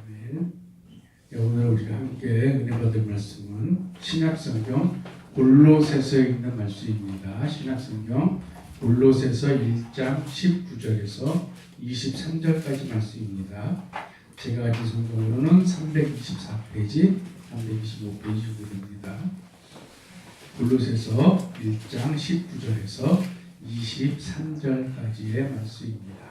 아멘. 오늘 우리가 함께 은혜 받을 말씀은 신약성경 골로새서에 있는 말씀입니다. 신약성경 골로새서 1장 19절에서 23절까지 말씀입니다. 제가 가진 성경으로는 324페이지, 325페이지 구입니다. 골로새서 1장 19절에서 23절까지의 말씀입니다.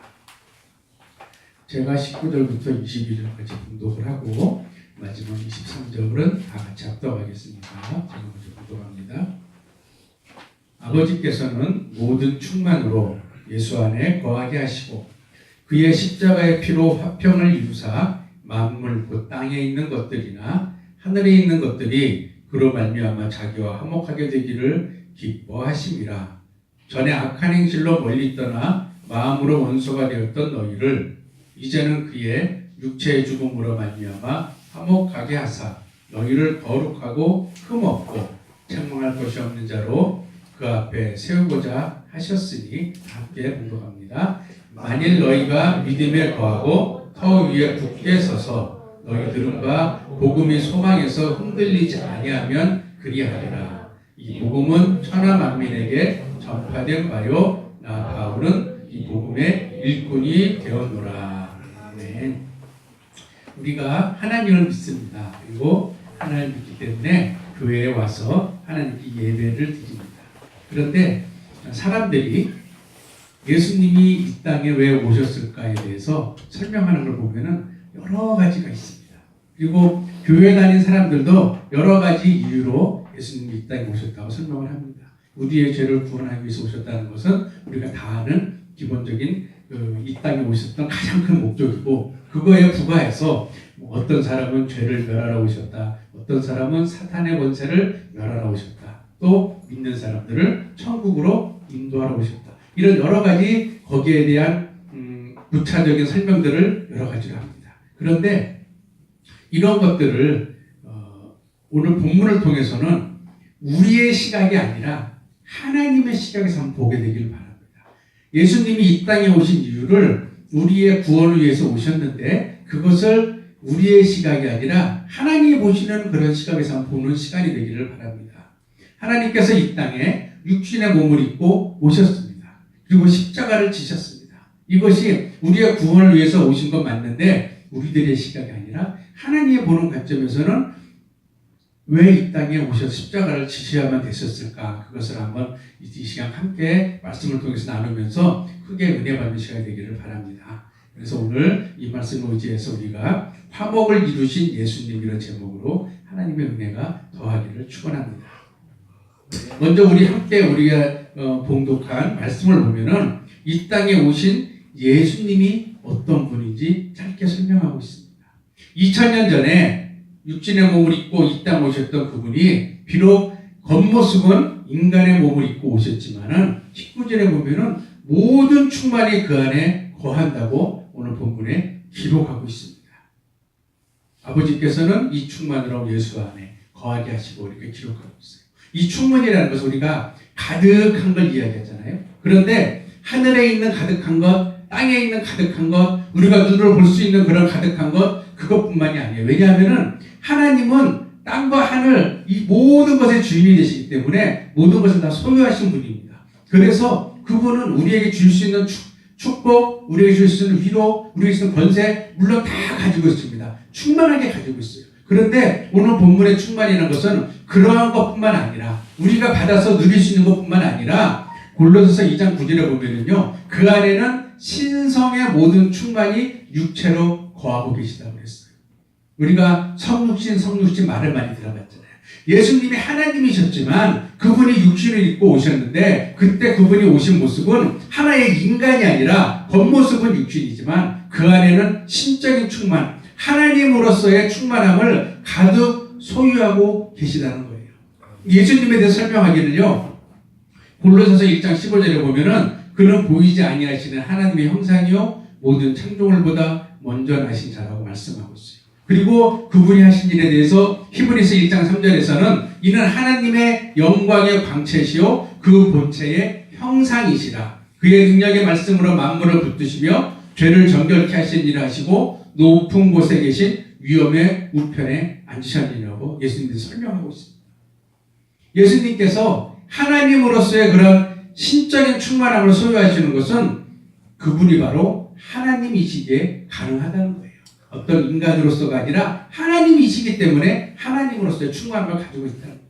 제가 19절부터 22절까지 봉독을 하고 마지막 23절은 다 같이 합독하겠습니다. 제가 먼저 봉독합니다. 아버지께서는 모든 충만으로 예수 안에 거하게 하시고 그의 십자가의 피로 화평을 이루사 만물 곧 땅에 있는 것들이나 하늘에 있는 것들이 그로 말미암아 자기와 화목하게 되기를 기뻐하심이라. 전에 악한 행실로 멀리 떠나 마음으로 원수가 되었던 너희를 이제는 그의 육체의 죽음으로 말미암아 화목하게 하사 너희를 거룩하고 흠없고 책망할 것이 없는 자로 그 앞에 세우고자 하셨으니 함께 봉독합니다. 만일 너희가 믿음에 거하고 터 위에 굳게 서서 너희들과 복음이 소망에서 흔들리지 아니하면 그리하리라. 이 복음은 천하 만민에게 전파된 바요 나 바울은 이 복음의 일꾼이 되었노라. 아멘. 우리가 하나님을 믿습니다. 그리고 하나님을 믿기 때문에 교회에 와서 하나님께 예배를 드립니다. 그런데 사람들이 예수님이 이 땅에 왜 오셨을까에 대해서 설명하는 걸 보면은 여러 가지가 있습니다. 그리고 교회 다닌 사람들도 여러 가지 이유로 예수님이 이 땅에 오셨다고 설명을 합니다. 우리의 죄를 구원하기 위해서 오셨다는 것은 우리가 다 아는 기본적인 이 땅에 오셨던 가장 큰 목적이고, 그거에 부과해서 어떤 사람은 죄를 멸하러 오셨다, 어떤 사람은 사탄의 권세를 멸하러 오셨다, 또 믿는 사람들을 천국으로 인도하러 오셨다, 이런 여러 가지 거기에 대한 부차적인 설명들을 여러 가지로 합니다. 그런데 이런 것들을 오늘 본문을 통해서는 우리의 시각이 아니라 하나님의 시각에서 한번 보게 되길 바랍니다. 예수님이 이 땅에 오신 이유를 우리의 구원을 위해서 오셨는데 그것을 우리의 시각이 아니라 하나님이 보시는 그런 시각에서 한번 보는 시간이 되기를 바랍니다. 하나님께서 이 땅에 육신의 몸을 입고 오셨습니다. 그리고 십자가를 지셨습니다. 이것이 우리의 구원을 위해서 오신 건 맞는데 우리들의 시각이 아니라 하나님이 보는 관점에서는 왜 이 땅에 오셔서 십자가를 지셔야만 됐었을까? 그것을 한번 이 시간 함께 말씀을 통해서 나누면서 크게 은혜 받는 시간이 되기를 바랍니다. 그래서 오늘 이 말씀을 의지해서 우리가 화목을 이루신 예수님이라는 제목으로 하나님의 은혜가 더하기를 축원합니다. 먼저 우리 함께 우리가 봉독한 말씀을 보면은 이 땅에 오신 예수님이 어떤 분인지 짧게 설명하고 있습니다. 2000년 전에 육신의 몸을 입고 이 땅 오셨던 그분이 비록 겉모습은 인간의 몸을 입고 오셨지만은 19절에 보면은 모든 충만이 그 안에 거한다고 오늘 본문에 기록하고 있습니다. 아버지께서는 이 충만으로 예수 안에 거하게 하시고 이렇게 기록하고 있어요. 이 충만이라는 것은 우리가 가득한 걸 이야기하잖아요. 그런데 하늘에 있는 가득한 것, 땅에 있는 가득한 것, 우리가 눈으로 볼 수 있는 그런 가득한 것, 그것뿐만이 아니에요. 왜냐하면은 하나님은 땅과 하늘 이 모든 것의 주인이 되시기 때문에 모든 것을 다 소유하신 분입니다. 그래서 그분은 우리에게 줄 수 있는 축복, 우리에게 줄 수 있는 위로, 우리에게 줄 수 있는 권세 물론 다 가지고 있습니다. 충만하게 가지고 있어요. 그런데 오늘 본문의 충만이라는 것은 그러한 것뿐만 아니라 우리가 받아서 누릴 수 있는 것뿐만 아니라 골로새서 2장 9절에 보면은요, 그 안에는 신성의 모든 충만이 육체로 거하고 계시다고 했어요. 우리가 성육신 말을 많이 들어봤잖아요. 예수님이 하나님이셨지만 그분이 육신을 입고 오셨는데 그때 그분이 오신 모습은 하나의 인간이 아니라 겉모습은 육신이지만 그 안에는 신적인 충만, 하나님으로서의 충만함을 가득 소유하고 계시다는 거예요. 예수님에 대해서 설명하기는요, 골로새서 1장 15절에 보면은 그는 보이지 아니하시는 하나님의 형상이요 모든 창조물 보다 먼저 나신 자라고 말씀하고 있어요. 그리고 그분이 하신 일에 대해서 히브리서 1장 3절에서는 이는 하나님의 영광의 광채시요 그 본체의 형상이시라. 그의 능력의 말씀으로 만물을 붙드시며 죄를 정결케 하신 일을 하시고 높은 곳에 계신 위엄의 우편에 앉으셨느냐고 예수님이 설명하고 있습니다. 예수님께서 하나님으로서의 그런 신적인 충만함을 소유하시는 것은 그분이 바로 하나님이시기에 가능하다는 거예요. 어떤 인간으로서가 아니라 하나님이시기 때문에 하나님으로서의 충만함을 가지고 있다는 거예요.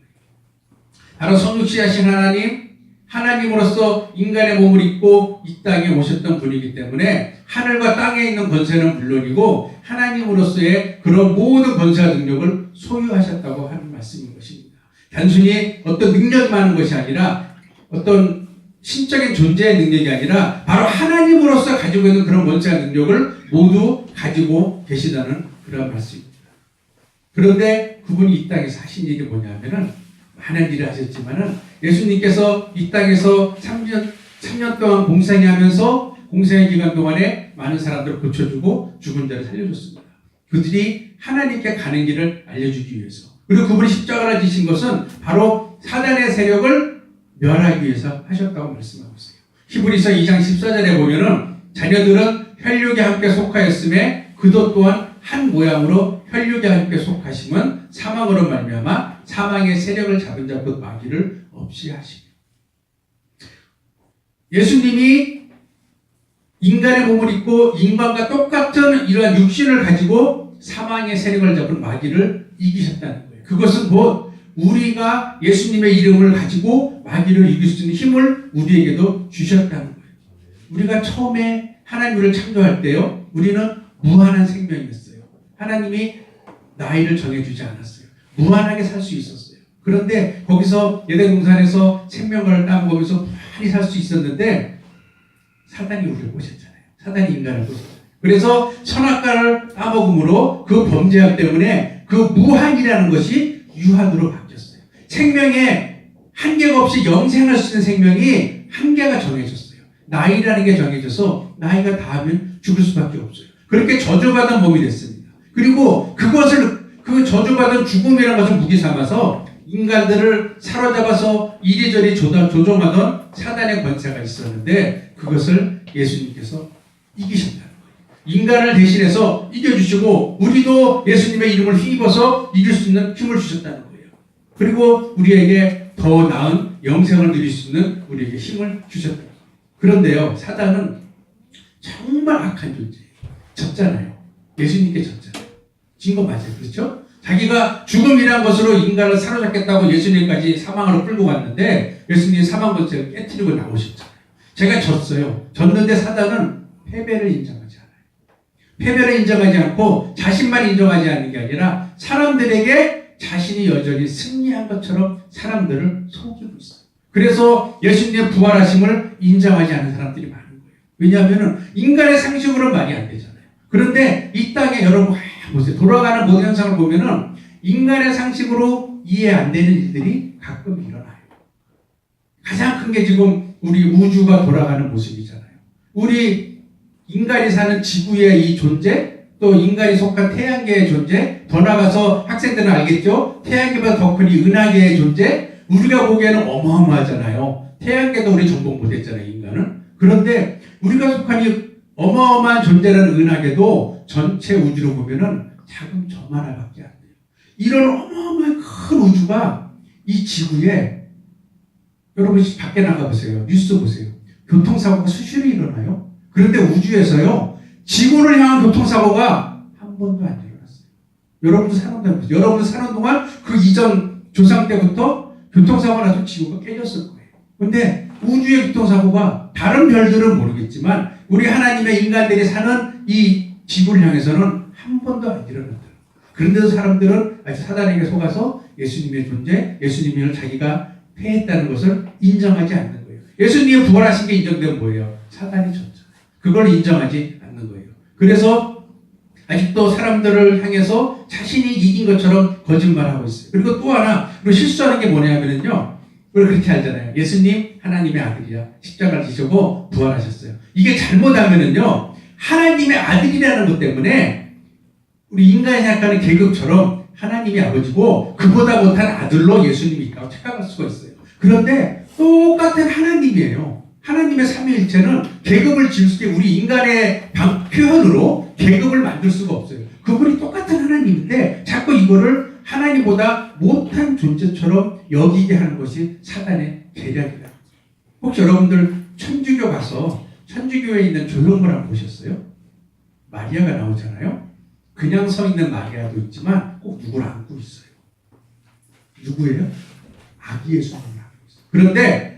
바로 성육신하신 하나님, 하나님으로서 인간의 몸을 입고 이 땅에 오셨던 분이기 때문에 하늘과 땅에 있는 권세는 물론이고 하나님으로서의 그런 모든 권세와 능력을 소유하셨다고 하는 말씀인 것입니다. 단순히 어떤 능력이 많은 것이 아니라 어떤 신적인 존재의 능력이 아니라 바로 하나님으로서 가지고 있는 그런 권세와 능력을 모두 가지고 계시다는 그런 말씀입니다. 그런데 그분이 이 땅에서 하신 일이 뭐냐면은 많은 일을 하셨지만은 예수님께서 이 땅에서 3년 동안 공생하면서 공생의 기간 동안에 많은 사람들을 고쳐주고 죽은 자를 살려줬습니다. 그들이 하나님께 가는 길을 알려주기 위해서. 그리고 그분이 십자가를 지신 것은 바로 사단의 세력을 멸하기 위해서 하셨다고 말씀하고 있어요. 히브리서 2장 14절에 보면은 자녀들은 혈육에 함께 속하였음에 그도 또한 한 모양으로 혈육에 함께 속하심은 사망으로 말미암아 사망의 세력을 잡은 자 곧 마귀를 없이 하시며. 예수님이 인간의 몸을 입고 인간과 똑같은 이러한 육신을 가지고 사망의 세력을 잡은 마귀를 이기셨다는 거예요. 그것은 곧 우리가 예수님의 이름을 가지고 마귀를 이길 수 있는 힘을 우리에게도 주셨다는 거예요. 우리가 처음에 하나님을 창조할 때요, 우리는 무한한 생명이었어요. 하나님이 나이를 정해주지 않았어요. 무한하게 살 수 있었어요. 그런데 거기서 에덴 동산에서 생명을 따먹으면서 많이 살 수 있었는데 사단이 우리를 꼬셨잖아요. 사단이 인간을 꼬셨잖아요. 그래서 선악과를 따먹음으로 그 범죄함 때문에 그 무한이라는 것이 유한으로 바뀌었어요. 생명에 한계가 없이 영생할 수 있는 생명이 한계가 정해졌어요. 나이라는 게 정해져서 나이가 닿으면 죽을 수밖에 없어요. 그렇게 저주받은 몸이 됐습니다. 그리고 그 저주받은 죽음이라는 것을 무기 삼아서 인간들을 사로잡아서 이리저리 조종하던 사단의 권세가 있었는데 그것을 예수님께서 이기셨다는 거예요. 인간을 대신해서 이겨주시고 우리도 예수님의 이름을 힘입어서 이길 수 있는 힘을 주셨다는 거예요. 그리고 우리에게 더 나은 영생을 누릴 수 있는 우리에게 힘을 주셨다는 거예요. 그런데요, 사단은 정말 악한 존재예요. 졌잖아요. 예수님께 졌잖아요. 진 거 맞아요. 그렇죠? 자기가 죽음이란 것으로 인간을 사로잡겠다고 예수님까지 사망으로 끌고 갔는데 예수님이 사망 권세를 깨트리고 나오셨잖아요. 제가 졌어요. 졌는데 사단은 패배를 인정하지 않아요. 패배를 인정하지 않고 자신만 인정하지 않는 게 아니라 사람들에게 자신이 여전히 승리한 것처럼 사람들을 속이고 있어요. 그래서 예수님의 부활하심을 인정하지 않는 사람들이 많은 거예요. 왜냐하면 인간의 상식으로는 말이 안 되잖아요. 그런데 이 땅에 여러분 보세요. 돌아가는 모든 현상을 보면은 인간의 상식으로 이해 안 되는 일들이 가끔 일어나요. 가장 큰 게 지금 우리 우주가 돌아가는 모습이잖아요. 우리 인간이 사는 지구의 이 존재, 또 인간이 속한 태양계의 존재, 더 나아가서 학생들은 알겠죠? 태양계보다 더 큰 이 은하계의 존재, 우리가 보기에는 어마어마하잖아요. 태양계도 우리 정복 못했잖아요, 인간은. 그런데 우리가 속한 이 어마어마한 존재라는 은하계도 전체 우주로 보면은 작은 점 하나밖에 안 돼요. 이런 어마어마한 큰 우주가 이 지구에, 여러분 밖에 나가보세요. 뉴스 보세요. 교통사고가 수시로 일어나요. 그런데 우주에서요, 지구를 향한 교통사고가 한 번도 안 일어났어요. 여러분도 사는 동안 그 이전 조상 때부터 교통사고가 나서 지구가 깨졌을 거예요. 근데 우주의 교통사고가 다른 별들은 모르겠지만 우리 하나님의 인간들이 사는 이 지구를 향해서는 한 번도 안 일어났다. 그런데도 사람들은 아직 사단에게 속아서 예수님의 존재, 예수님을 자기가 패했다는 것을 인정하지 않는 거예요. 예수님이 부활하신 게 인정되면 뭐예요? 사단이 졌잖아요. 그걸 인정하지 않는 거예요. 그래서 아직도 사람들을 향해서 자신이 이긴 것처럼 거짓말하고 있어요. 그리고 또 하나, 실수하는 게 뭐냐면요, 우리 그렇게 알잖아요. 예수님 하나님의 아들이야. 십자가를 지시고 부활하셨어요. 이게 잘못하면은요, 하나님의 아들이라는 것 때문에 우리 인간이 생각하는 계급처럼 하나님이 아버지고 그보다 못한 아들로 예수님이 있다고 착각할 수가 있어요. 그런데 똑같은 하나님이에요. 하나님의 삼위일체는 계급을 지을 수 있게 우리 인간의 표현으로 계급을 만들 수가 없어요. 그분이 똑같은 하나님인데 자꾸 이거를 하나님보다 못한 존재처럼 여기게 하는 것이 사단의 계략이다. 혹시 여러분들 천주교 가서 천주교에 있는 조형물 한번 보셨어요? 마리아가 나오잖아요. 그냥 서 있는 마리아도 있지만 꼭 누구를 안고 있어요. 누구예요? 아기 예수님을 안고 있어요. 그런데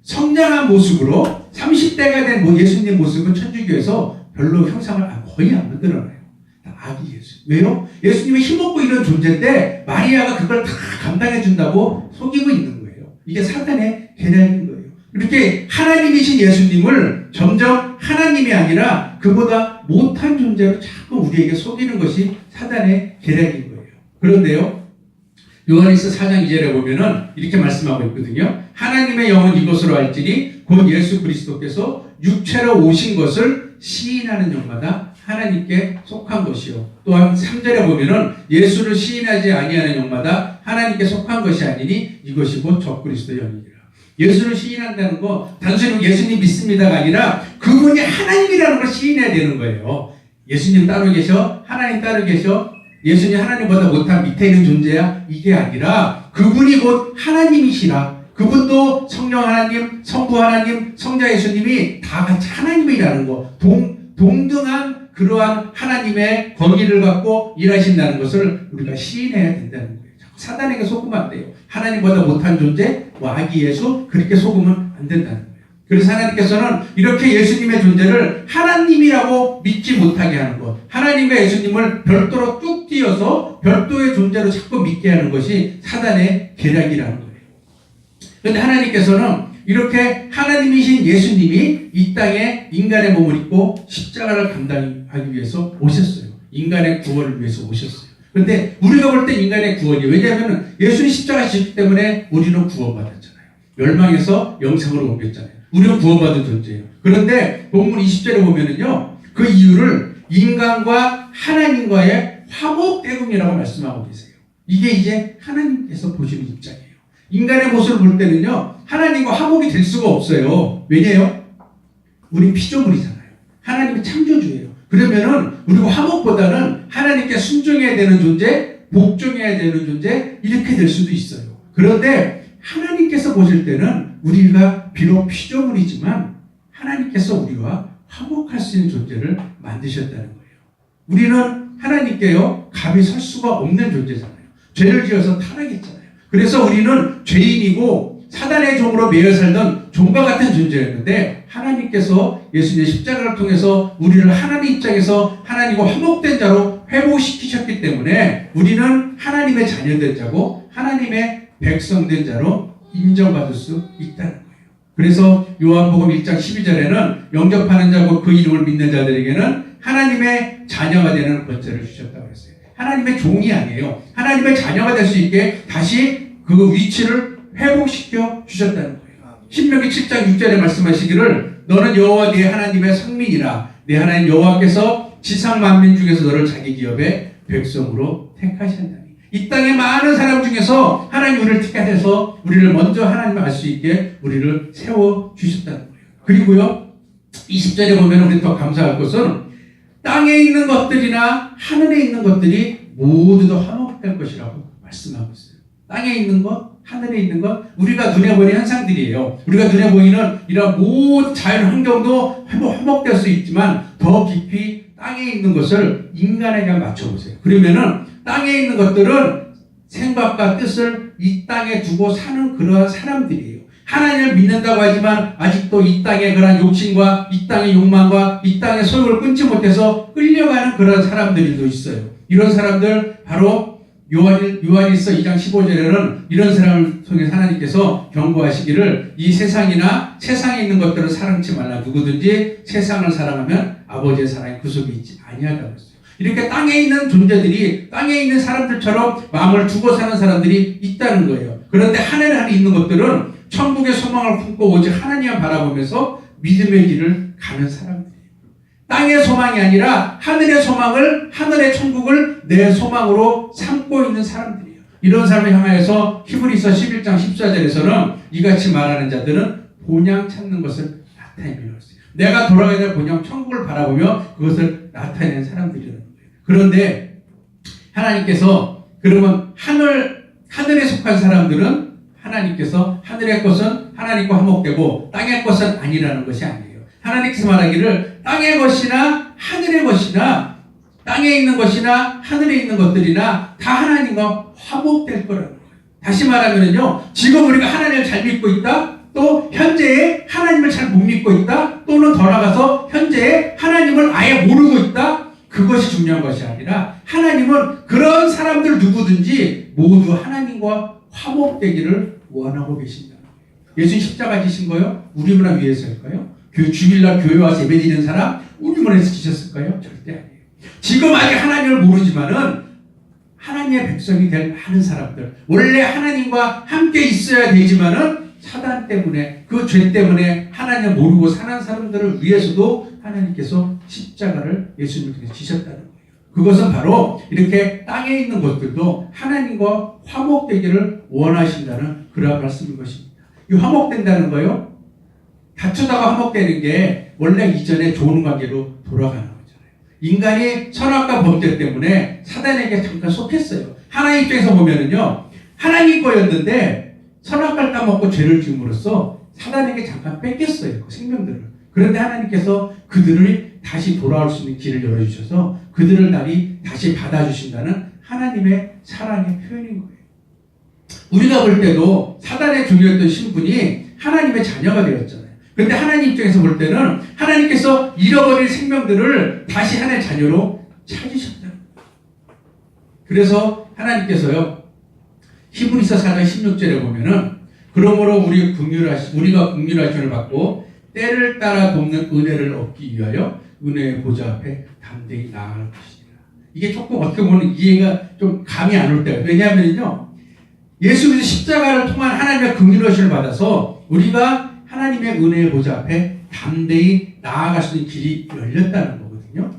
성장한 모습으로 30대가 된 예수님 모습은 천주교에서 별로 형상을 거의 안 만들어내요. 아기 예수. 왜요? 예수님이 힘없고 이런 존재인데 마리아가 그걸 다 감당해 준다고 속이고 있는 거예요. 이게 사단의 계략인 거예요. 이렇게 하나님이신 예수님을 점점 하나님이 아니라 그보다 못한 존재로 자꾸 우리에게 속이는 것이 사단의 계략인 거예요. 그런데요, 요한일서 4장 2절에 보면은 이렇게 말씀하고 있거든요. 하나님의 영은 이것으로 알지니 곧 예수 그리스도께서 육체로 오신 것을 시인하는 영마다 하나님께 속한 것이요. 또한 3절에 보면은 예수를 시인하지 아니하는 영마다 하나님께 속한 것이 아니니 이것이 곧 적그리스도 영이니라. 예수를 시인한다는 거 단순히 예수님 믿습니다가 아니라 그분이 하나님이라는 걸 시인해야 되는 거예요. 예수님 따로 계셔? 하나님 따로 계셔? 예수님 하나님보다 못한 밑에 있는 존재야? 이게 아니라 그분이 곧 하나님이시라. 그분도 성령 하나님, 성부 하나님, 성자 예수님이 다 같이 하나님이라는 거. 동등한 그러한 하나님의 권위를 갖고 일하신다는 것을 우리가 시인해야 된다는 거예요. 사단에게 속으면 안 돼요. 하나님보다 못한 존재, 아기 예수, 그렇게 속으면 안 된다는 거예요. 그래서 하나님께서는 이렇게 예수님의 존재를 하나님이라고 믿지 못하게 하는 것, 하나님과 예수님을 별도로 뚝 띄어서 별도의 존재로 자꾸 믿게 하는 것이 사단의 계략이라는 거예요. 그런데 하나님께서는 이렇게 하나님이신 예수님이 이 땅에 인간의 몸을 입고 십자가를 감당하기 위해서 오셨어요. 인간의 구원을 위해서 오셨어요. 그런데 우리가 볼 때 인간의 구원이, 왜냐하면 예수님 십자가 지셨기 때문에 우리는 구원받았잖아요. 멸망에서 영생으로 옮겼잖아요. 우리는 구원받은 존재예요. 그런데 본문 20절에 보면은요, 그 이유를 인간과 하나님과의 화목대국이라고 말씀하고 계세요. 이게 이제 하나님께서 보시는 입장이에요. 인간의 모습을 볼 때는요, 하나님과 화목이 될 수가 없어요. 왜냐요? 우리 피조물이잖아요. 하나님이 창조주예요. 그러면은 우리가 화목보다는 하나님께 순종해야 되는 존재, 복종해야 되는 존재, 이렇게 될 수도 있어요. 그런데 하나님께서 보실 때는 우리가 비록 피조물이지만 하나님께서 우리와 화목할 수 있는 존재를 만드셨다는 거예요. 우리는 하나님께요, 감히 설 수가 없는 존재잖아요. 죄를 지어서 타락했잖아요. 그래서 우리는 죄인이고 사단의 종으로 매여 살던 종과 같은 존재였는데 하나님께서 예수님의 십자가를 통해서 우리를 하나님 입장에서 하나님과 화목된 자로 회복시키셨기 때문에 우리는 하나님의 자녀된 자고 하나님의 백성된 자로 인정받을 수 있다는 거예요. 그래서 요한복음 1장 12절에는 영접하는 자고 그 이름을 믿는 자들에게는 하나님의 자녀가 되는 권세를 주셨다고 했어요. 하나님의 종이 아니에요. 하나님의 자녀가 될 수 있게 다시 그 위치를 회복시켜 주셨다는 거예요. 신명기 7장 6절에 말씀하시기를 너는 여호와 네 하나님의 성민이라 네 하나님 여호와께서 지상 만민 중에서 너를 자기 기업의 백성으로 택하셨나니. 이 땅의 많은 사람 중에서 하나님 우리를 택하셔서 우리를 먼저 하나님을 알 수 있게 우리를 세워주셨다는 거예요. 그리고요 20절에 보면 우리 더 감사할 것은 땅에 있는 것들이나 하늘에 있는 것들이 모두 다 화목될 것이라고 말씀하고 있어요. 땅에 있는 것, 하늘에 있는 것, 우리가 눈에 보이는 현상들이에요. 우리가 눈에 보이는 이런 모든 자연 환경도 화목될 수 있지만 더 깊이 땅에 있는 것을 인간에게 맞춰보세요. 그러면은 땅에 있는 것들은 생각과 뜻을 이 땅에 두고 사는 그러한 사람들이에요. 하나님을 믿는다고 하지만 아직도 이 땅의 그런 욕심과 이 땅의 욕망과 이 땅의 소욕을 끊지 못해서 끌려가는 그런 사람들도 있어요. 이런 사람들 바로 요한일서 2장 15절에는 이런 사람을 통해 하나님께서 경고하시기를 이 세상이나 세상에 있는 것들을 사랑치 말라. 누구든지 세상을 사랑하면 아버지의 사랑이 그 속에 있지 아니하다고 했어요. 이렇게 땅에 있는 존재들이 땅에 있는 사람들처럼 마음을 두고 사는 사람들이 있다는 거예요. 그런데 하늘에 있는 것들은 천국의 소망을 품고 오직 하나님을 바라보면서 믿음의 길을 가는 사람들이에요. 땅의 소망이 아니라 하늘의 소망을, 하늘의 천국을 내 소망으로 삼고 있는 사람들이에요. 이런 사람을 향하여서 히브리서 11장 14절에서는 이같이 말하는 자들은 본향 찾는 것을 나타내는 것이에요. 내가 돌아가야 될 본향 천국을 바라보며 그것을 나타내는 사람들이라는 거예요. 그런데 하나님께서 그러면 하늘에 속한 사람들은 하나님께서 하늘의 것은 하나님과 화목되고 땅의 것은 아니라는 것이 아니에요. 하나님께서 말하기를 땅의 것이나 하늘의 것이나 땅에 있는 것이나 하늘에 있는 것들이나 다 하나님과 화목될 거라는 거예요. 다시 말하면요, 지금 우리가 하나님을 잘 믿고 있다, 또 현재에 하나님을 잘 못 믿고 있다, 또는 더 나아가서 현재에 하나님을 아예 모르고 있다, 그것이 중요한 것이 아니라 하나님은 그런 사람들 누구든지 모두 하나님과 화목되기를 원하고 계신다는 거예요. 예수님 십자가 지신 거요? 우리만 위해서일까요? 주일날 교회 와서 예배드리는 사람 우리만 해서 지셨을까요? 절대 아니에요. 지금 아직 하나님을 모르지만은 하나님의 백성이 될 많은 사람들, 원래 하나님과 함께 있어야 되지만은 사단 때문에, 그 죄 때문에 하나님을 모르고 사는 사람들을 위해서도 하나님께서 십자가를 예수님께서 지셨다는 거예요. 그것은 바로 이렇게 땅에 있는 것들도 하나님과 화목되기를 원하신다는 그러한 말씀인 것입니다. 이 화목된다는 거요, 다투다가 화목되는 게 원래 이전에 좋은 관계로 돌아가는 거잖아요. 인간이 선악과 범죄 때문에 사단에게 잠깐 속했어요. 하나님 입장에서 보면은요, 하나님 거였는데 선악과를 따먹고 죄를 지음으로써 사단에게 잠깐 뺏겼어요, 그 생명들을. 그런데 하나님께서 그들을 다시 돌아올 수 있는 길을 열어주셔서 그들을 다시 받아주신다는 하나님의 사랑의 표현인 거예요. 우리가 볼 때도 사단의 중요했던 신분이 하나님의 자녀가 되었잖아요. 그런데 하나님 입장에서 볼 때는 하나님께서 잃어버린 생명들을 다시 하나님의 자녀로 찾으셨다는 거예요. 그래서 하나님께서요, 히브리서 4장 16절에 보면은 그러므로 우리가 긍휼하심을 받고 때를 따라 돕는 은혜를 얻기 위하여 은혜의 보좌 앞에 담대히 나아갈 것이니라. 이게 조금 어떻게 보면 이해가 좀 감이 안 올 때가, 왜냐하면요, 예수 그리스도 십자가를 통한 하나님의 긍휼하심을 받아서 우리가 하나님의 은혜의 보좌 앞에 담대히 나아갈 수 있는 길이 열렸다는 거거든요.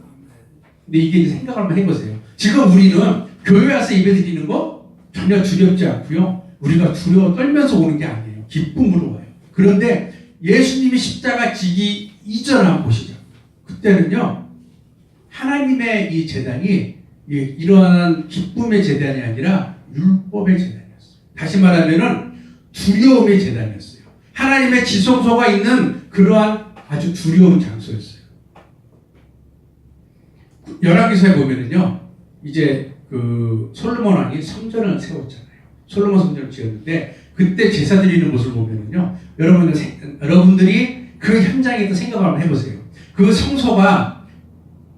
근데 이게 생각을 한번 해보세요. 지금 우리는 교회 와서 예배드리는 거 전혀 두렵지 않고요, 우리가 두려워 떨면서 오는 게 아니에요. 기쁨으로 와요. 그런데 예수님이 십자가 지기 이전 한번 보시죠. 그때는요, 하나님의 이 제단이 이러한 기쁨의 제단이 아니라 율법의 제단이었어요. 다시 말하면은 두려움의 제단이었어요. 하나님의 지성소가 있는 그러한 아주 두려운 장소였어요. 열왕기서에 보면은요, 이제 그 솔로몬 왕이 성전을 세웠잖아요. 솔로몬 성전을 지었는데 그때 제사 드리는 모습을 보면은요, 여러분들이 그 현장에서 생각을 한번 해보세요. 그 성소가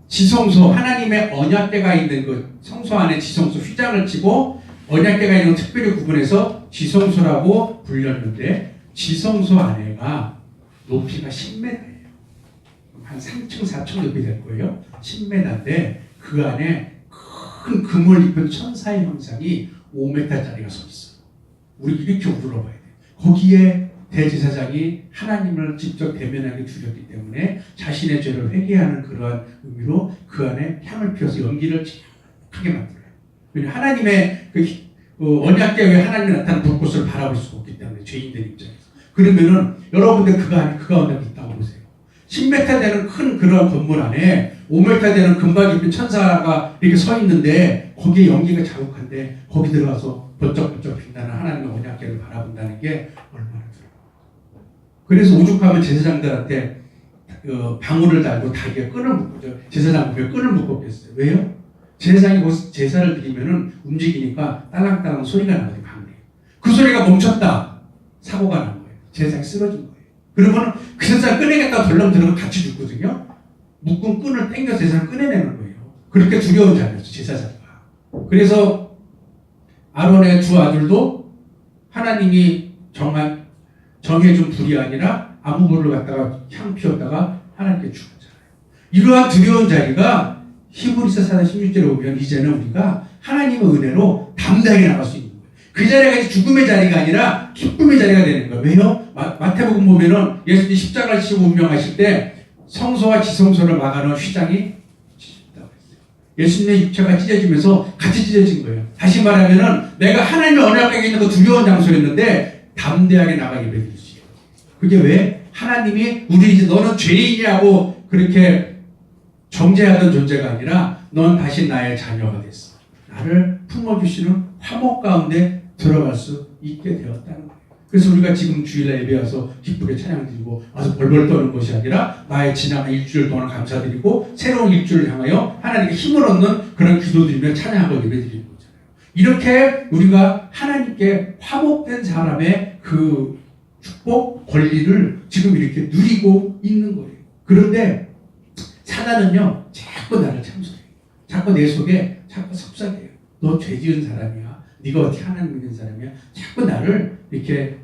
지성소, 하나님의 언약궤가 있는 그 성소 안에 지성소 휘장을 치고 언약궤가 있는 특별히 구분해서 지성소라고 불렸는데, 지성소 안에가 높이가 10m예요. 한 3층, 4층 높이 될 거예요. 10m인데 그 안에 큰 금을 입은 천사의 형상이 5m짜리가 서 있어요. 우리 이렇게 물어봐야 돼요. 거기에 대제사장이 하나님을 직접 대면하게 주셨기 때문에 자신의 죄를 회개하는 그러한 의미로 그 안에 향을 피워서 연기를 크게 만들어요. 왜냐하면 하나님의 언약궤 외에 하나님이 나타나는 불꽃을 바라볼 수가 없기 때문에, 죄인들 입장에서. 그러면은 여러분들 그 가운데 있다고 보세요. 10m 되는 큰 그런 건물 안에 5m 되는 금박 입은 천사가 이렇게 서 있는데 거기에 연기가 자욱한데 거기 들어가서 번쩍번쩍 빛나는 하나님의 언약궤를 바라본다는 게 얼마나 두려워요. 그래서 오죽하면 제사장들한테 방울을 달고 다리에 끈을 묶고, 제사장 목에 끈을 묶었겠어요. 왜요? 제사장이 제사를 드리면은 움직이니까 딸랑딸랑 소리가 나거든요, 방울이. 그 소리가 멈췄다, 사고가 난 거예요. 제사장이 쓰러진 거예요. 그러면 그 제사장 꺼내겠다고 덜렁 들어가면 같이 죽거든요. 묶은 끈을 당겨서 제사장을 꺼내내는 거예요. 그렇게 두려운 자리였죠, 제사장가. 그래서 아론의 두 아들도 하나님이 정해준 불이 아니라 아무 불을 갖다가 향 피웠다가 하나님께 죽었잖아요. 이러한 두려운 자리가 히브리서 4장 16절에 보면 이제는 우리가 하나님의 은혜로 담대하게 나갈 수 있는 거예요. 그 자리가 이제 죽음의 자리가 아니라 기쁨의 자리가 되는 거예요. 왜요? 마태복음 보면은 예수님이 십자가를 지시고 운명하실 때 성소와 지성소를 막아놓은 휘장이 찢어졌다고 했어요. 예수님의 육체가 찢어지면서 같이 찢어진 거예요. 다시 말하면은 내가 하나님의 언약궤에 있는 그 두려운 장소였는데 담대하게 나가 예배드릴 수 있어요. 그게 왜? 하나님이 우리 이제 너는 죄인이라고 그렇게 정죄하던 존재가 아니라 넌 다시 나의 자녀가 됐어. 나를 품어주시는 화목 가운데 들어갈 수 있게 되었다는 거예요. 그래서 우리가 지금 주일날 예배 와서 기쁘게 찬양 드리고 와서 벌벌 떠는 것이 아니라 나의 지난 일주일 동안 감사드리고 새로운 일주일을 향하여 하나님께 힘을 얻는 그런 기도드리며 찬양하고 예배 드리는 거잖아요. 이렇게 우리가 하나님께 화목된 사람의 그 축복, 권리를 지금 이렇게 누리고 있는 거예요. 그런데 사단은요, 자꾸 나를 참소해요. 자꾸 내 속에 자꾸 섭섭해요. 너 죄 지은 사람이야. 네가 어떻게 하나님 믿는 사람이야. 자꾸 나를 이렇게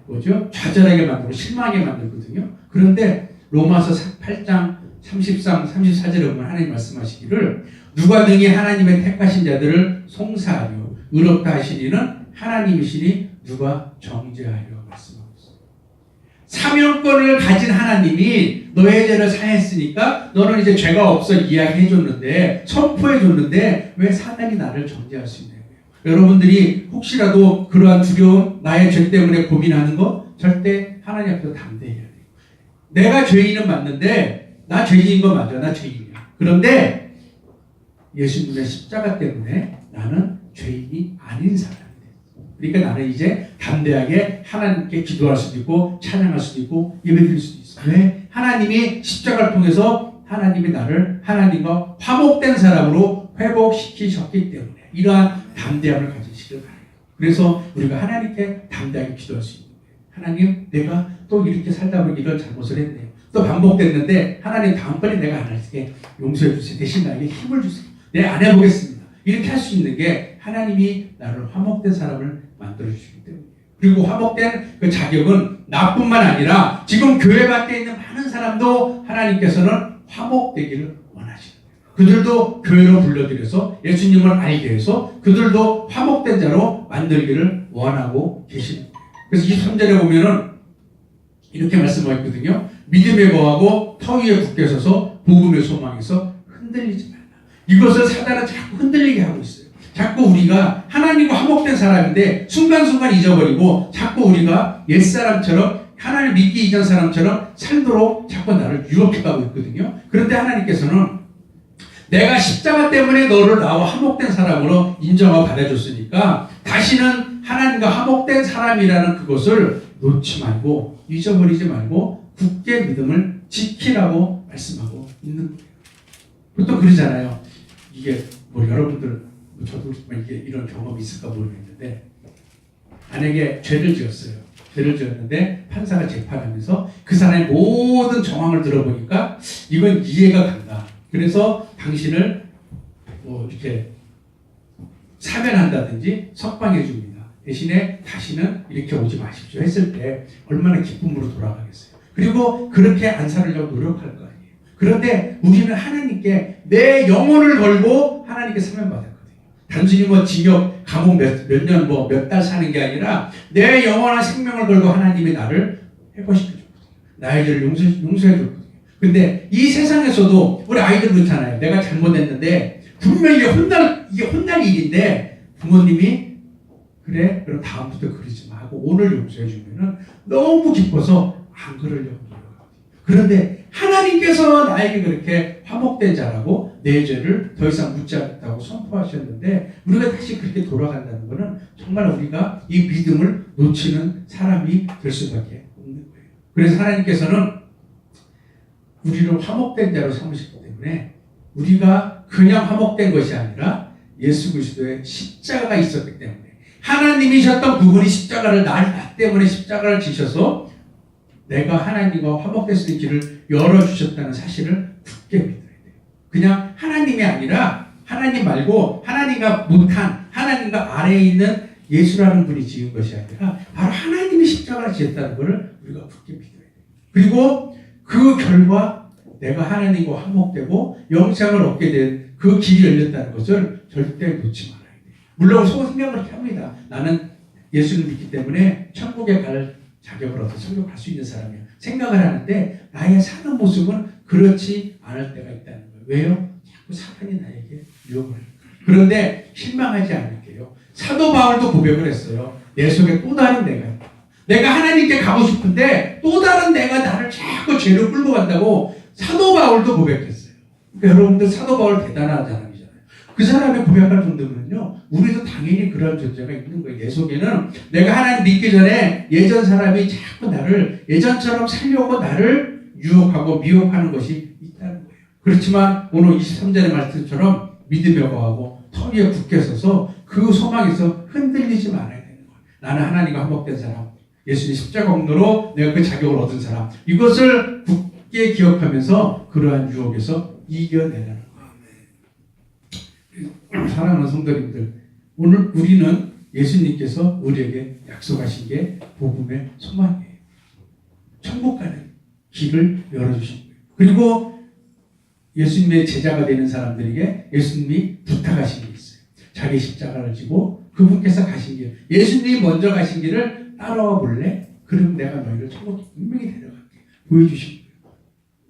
좌절하게 만들고 실망하게 만들거든요. 그런데 로마서 8장 33, 34절에 보면 하나님 말씀하시기를 누가 능히 하나님의 택하신 자들을 송사하며 의롭다 하시니는 하나님이시니 누가 정죄하려 말씀하고 있습니다. 사명권을 가진 하나님이 너의 죄를 사했으니까 너는 이제 죄가 없어 이야기해 줬는데 선포해 줬는데 왜 사단이 나를 정죄할 수 있냐고요. 여러분들이 혹시라도 그러한 두려움, 나의 죄 때문에 고민하는 거 절대 하나님 앞에서 담대해야 돼요. 내가 죄인은 맞는데 나 죄인인 거 맞아. 나 죄인이야. 그런데 예수님의 십자가 때문에 나는 죄인이 아닌 사람이 돼. 그러니까 나는 이제 담대하게 하나님께 기도할 수도 있고 찬양할 수도 있고 예배드릴 수도 있어. 왜? 하나님이 십자가를 통해서 하나님이 나를 하나님과 화목된 사람으로 회복시키셨기 때문에 이러한 담대함을 가지시길 바랍니다. 그래서 우리가 하나님께 담대하게 기도할 수 있는 거예요. 하나님, 내가 또 이렇게 살다 보니 이런 잘못을 했네요. 또 반복됐는데 하나님 다음번에 내가 안 할게 용서해 주세요. 대신 나에게 힘을 주세요. 내 안 해보겠습니다. 이렇게 할 수 있는 게 하나님이 나를 화목된 사람을 만들어 주시기 때문이에요. 그리고 화목된 그 자격은 나뿐만 아니라 지금 교회 밖에 있는 많은 사람도 하나님께서는 화목되기를 원하시는 거예요. 그들도 교회로 불러들여서 예수님을 알게 해서 그들도 화목된 자로 만들기를 원하고 계시는 거예요. 그래서 23절에 보면은 이렇게 말씀하고 있거든요. 믿음에 거하고 터 위에 굳게 서서 복음의 소망에서 흔들리지 말라. 이것을 사단은 자꾸 흔들리게 하고 있어요. 자꾸 우리가 하나님과 화목된 사람인데 순간순간 잊어버리고 자꾸 우리가 옛사람처럼 하나님 믿기 이전 사람처럼 살도록 자꾸 나를 유혹해가고 있거든요. 그런데 하나님께서는 내가 십자가 때문에 너를 나와 화목된 사람으로 인정하고 받아줬으니까 다시는 하나님과 화목된 사람이라는 그것을 놓지 말고 잊어버리지 말고 굳게 믿음을 지키라고 말씀하고 있는 거예요. 보통 그러잖아요. 이게 여러분들 저도 이게 이런 경험이 있을까 모르겠는데 만약에 죄를 지었어요. 죄를 지었는데 판사가 재판하면서 그 사람의 모든 정황을 들어보니까 이건 이해가 간다. 그래서 당신을 이렇게 사면한다든지 석방해 줍니다. 대신에 다시는 이렇게 오지 마십시오 했을 때 얼마나 기쁨으로 돌아가겠어요. 그리고 그렇게 안 살으려고 노력할 거 아니에요. 그런데 우리는 하나님께 내 영혼을 걸고 하나님께 사면받았거든요. 단순히 징역, 감옥 몇 년, 몇 달 사는 게 아니라 내 영원한 생명을 걸고 하나님이 나를 회복시켜줬거든요. 나의 죄를 용서해줬거든요. 근데 이 세상에서도 우리 아이들 그렇잖아요. 내가 잘못했는데 분명히 이게 혼날 일인데 부모님이 그래? 그럼 다음부터 그러지 마 하고 오늘 용서해주면은 너무 기뻐서 안 그러려고 노력하거든요. 그런데 하나님께서 나에게 그렇게 화목된 자라고 내 죄를 더 이상 묻지 않겠다고 선포하셨는데 우리가 다시 그렇게 돌아간다는 것은 정말 우리가 이 믿음을 놓치는 사람이 될 수밖에 없는 거예요. 그래서 하나님께서는 우리를 화목된 자로 삼으셨기 때문에 우리가 그냥 화목된 것이 아니라 예수 그리스도의 십자가가 있었기 때문에 하나님이셨던 그분이 십자가를 나 때문에 십자가를 지셔서 내가 하나님과 화목될 수 있는 길을 열어주셨다는 사실을 굳게 믿어야 돼요. 그냥 하나님이 아니라 하나님 말고 하나님과 못한 하나님과 아래에 있는 예수라는 분이 지은 것이 아니라 바로 하나님이 십자가를 지었다는 것을 우리가 굳게 믿어야 돼요. 그리고 그 결과 내가 하나님과 화목되고 영생을 얻게 된 그 길이 열렸다는 것을 절대 놓지 말아야 돼요. 물론 생각을 그렇게 합니다. 나는 예수를 믿기 때문에 천국에 갈 자격을 얻어 천국 갈 수 있는 사람이야. 생각을 하는데 나의 사는 모습은 그렇지 않을 때가 있다는 거예요. 왜요? 자꾸 사탄이 나에게 유혹을 해요. 그런데 실망하지 않을게요. 사도 바울도 고백을 했어요. 내 속에 또 다른 내가 있다. 내가 하나님께 가고 싶은데 또 다른 내가 나를 자꾸 죄로 끌고 간다고 사도 바울도 고백했어요. 그러니까 여러분들 사도 바울 대단한 사람이잖아요. 그 사람의 고백할 정도면요, 우리도 당연히 그런 존재가 있는 거예요. 내 속에는 내가 하나님 믿기 전에 예전 사람이 자꾸 나를 예전처럼 살려고 나를 유혹하고 미혹하는 것이 있다는 거예요. 그렇지만 오늘 23절의 말씀처럼 믿음에 거하고 터 위에 굳게 서서 그 소망에서 흔들리지 말아야 되는 거예요. 나는 하나님과 화목된 사람, 예수님 십자가 공로로 내가 그 자격을 얻은 사람, 이것을 굳게 기억하면서 그러한 유혹에서 이겨내라는 거예요. 사랑하는 성도님들, 오늘 우리는 예수님께서 우리에게 약속하신 게 복음의 소망이에요. 천국 가는 길을 열어주신 거예요. 그리고 예수님의 제자가 되는 사람들에게 예수님이 부탁하신 게 있어요. 자기 십자가를 지고 그분께서 가신 길, 예수님이 먼저 가신 길을 따라와 볼래? 그럼 내가 너희를 천국에 분명히 데려갈게. 보여주신 거예요.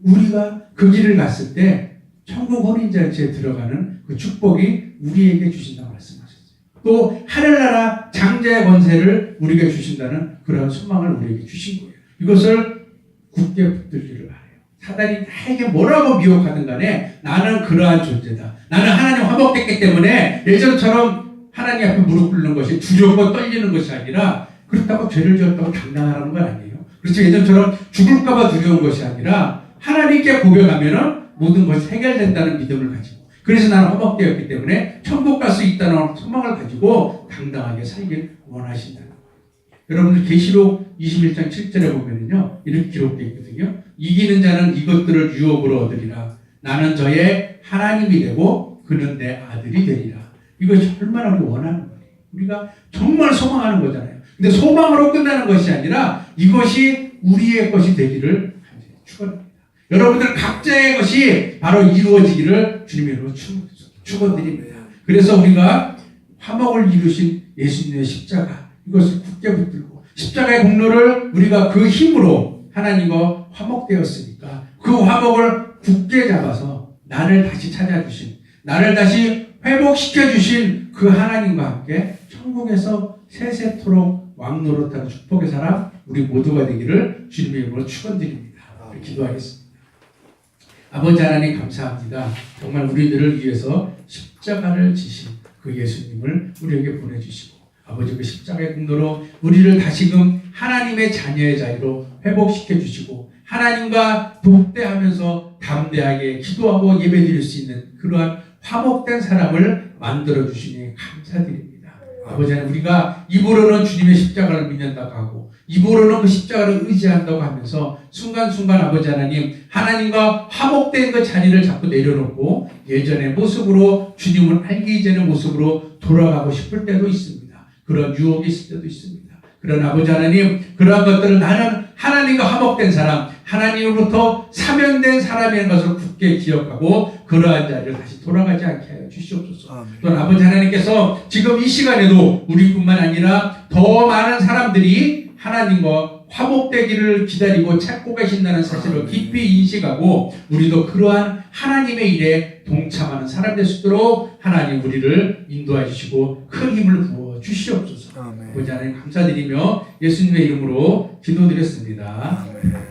우리가 그 길을 갔을 때 천국 혼인잔치에 들어가는 그 축복이 우리에게 주신다고 말씀하셨어요. 또 하늘나라 장자의 권세를 우리에게 주신다는 그런 소망을 우리에게 주신 거예요. 이것을 굳게 붙들기를 바라요. 사단이 나에게 뭐라고 미혹하든 간에 나는 그러한 존재다. 나는 하나님 화목됐기 때문에 예전처럼 하나님 앞에 무릎 꿇는 것이 두렵고 떨리는 것이 아니라, 그렇다고 죄를 지었다고 당당하라는 건 아니에요. 그렇죠. 예전처럼 죽을까봐 두려운 것이 아니라 하나님께 고백하면은 모든 것이 해결된다는 믿음을 가지고, 그래서 나는 화목되었기 때문에 천국 갈 수 있다는 소망을 가지고 당당하게 살길 원하신다는 거예요. 여러분들 계시록 21장 7절에 보면은요, 이렇게 기록되어 있거든요. 이기는 자는 이것들을 유업으로 얻으리라. 나는 저의 하나님이 되고 그는 내 아들이 되리라. 이것이 얼마나 우리 원하는 거예요. 우리가 정말 소망하는 거잖아요. 근데 소망으로 끝나는 것이 아니라 이것이 우리의 것이 되기를 축원합니다. 여러분들 각자의 것이 바로 이루어지기를 주님의 이름으로 축원드립니다. 그래서 우리가 화목을 이루신 예수님의 십자가, 이것을 굳게 붙들고 십자가의 공로를 우리가 그 힘으로 하나님과 화목되었으니까 그 화목을 굳게 잡아서 나를 다시 찾아주신, 나를 다시 회복시켜주신 그 하나님과 함께 천국에서 세세토록 왕노릇하는 축복의 사람 우리 모두가 되기를 주님의 이름으로 축원드립니다. 기도하겠습니다. 아버지 하나님 감사합니다. 정말 우리들을 위해서 십자가를 지신 그 예수님을 우리에게 보내주시고, 아버지 그 십자가의 공로로 우리를 다시금 하나님의 자녀의 자리로 회복시켜 주시고 하나님과 독대하면서 담대하게 기도하고 예배드릴 수 있는 그러한 화목된 사람을 만들어 주시니 감사드립니다. 아버지 하나님, 우리가 입으로는 주님의 십자가를 믿는다고 하고 입으로는 그 십자가를 의지한다고 하면서 순간순간 아버지 하나님, 하나님과 화목된 그 자리를 자꾸 내려놓고 예전의 모습으로, 주님을 알기 이전의 모습으로 돌아가고 싶을 때도 있습니다. 그런 유혹이 있을 때도 있습니다. 그러나 아버지 하나님, 그러한 것들을 나는 하나님과 화목된 사람, 하나님으로부터 사면된 사람이라는 것을 굳게 기억하고 그러한 자리를 다시 돌아가지 않게 하여 주시옵소서. 또는 아버지 하나님께서 지금 이 시간에도 우리뿐만 아니라 더 많은 사람들이 하나님과 화목되기를 기다리고 찾고 계신다는 사실을 깊이 인식하고 우리도 그러한 하나님의 일에 동참하는 사람 될 수 있도록 하나님 우리를 인도해 주시고 큰 힘을 부어 주시옵소서. 아버지 하나님 감사드리며 예수님의 이름으로 기도드렸습니다. 아멘.